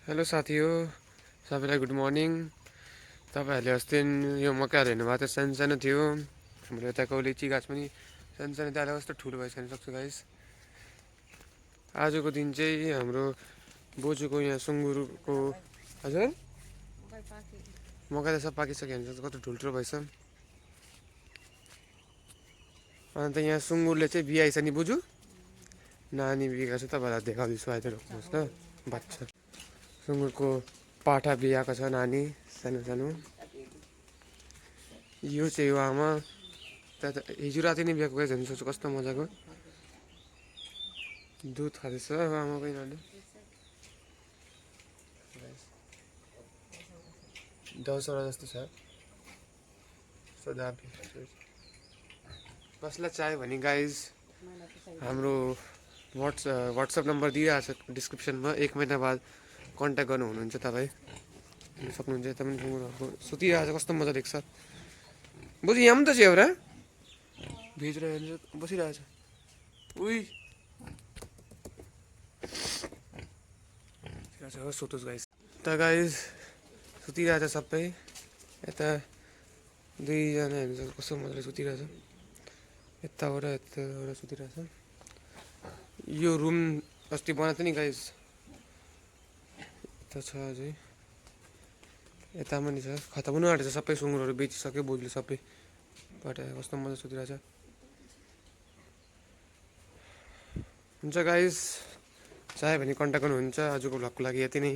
Hello साथी हो सबैलाई गुड मर्निङ। तपाईँहरूले अस्ति यो मकैहरू हेर्नुभएको थियो, सानो सानो थियो। हाम्रो यताको लिची गाछ पनि सानो सानो थियो, कस्तो ठुलो भइसक्यो सक्छु गाइस। आजको दिन चाहिँ हाम्रो बोजूको यहाँ सुँगुरको हजुर मकै त सब पाकिसक्यो भने कस्तो ठुल्ठुलो भएछ। अन्त यहाँ सुँगुरले चाहिँ बिहाइछ नि बोजू, नानी बिहेको छ। तपाईँहरूलाई देखाउँदैछु, अहिले रोक्नुहोस् ल। बाच्छा सुँगुरको पाठा बिहाएको छ, नानी सानो सानो। यो चाहिँ हो आमा, हिजो राति नै बिहाको गएछ भने सोच्छु कस्तो मजाको दुध खाँदैछ आमाको यिनीहरूले। 10वटा जस्तो छ। कसलाई चाहियो भने गाइज हाम्रो वाट्सएप नम्बर दिइरहेको छ डिस्क्रिप्सनमा। 1 महिना बाद कन्ट्याक्ट गर्नु हुनुहुन्छ तपाईँ सक्नुहुन्छ। यता पनि सुँगुरहरूको सुतिरहेको छ, कस्तो मजा देख्छ। बुझ्यो यहाँ पनि त छ एउटा भित्र बसिरहेछ। उही सुतोस् गाइस। त गाइस सुतिरहेछ सबै। यता दुईजना हेर्नु कस्तो मजाले सुतिरहेछ, यताबाट यताबाट सुतिरहेछ। यो रुम अस्ति बनाएको थियो नि गाइस, यता छ अझै, यता पनि छ। खतम हुनु आँटेछ, सबै सुँगुरहरू बेचिसक्यो बोजूले सबै पठायो। कस्तो मजा सुतिरहेछ। हुन्छ गाइस, चाहियो भने कन्ट्याक्ट गर्नुहुन्छ। आजको भ्लगको लागि यति नै।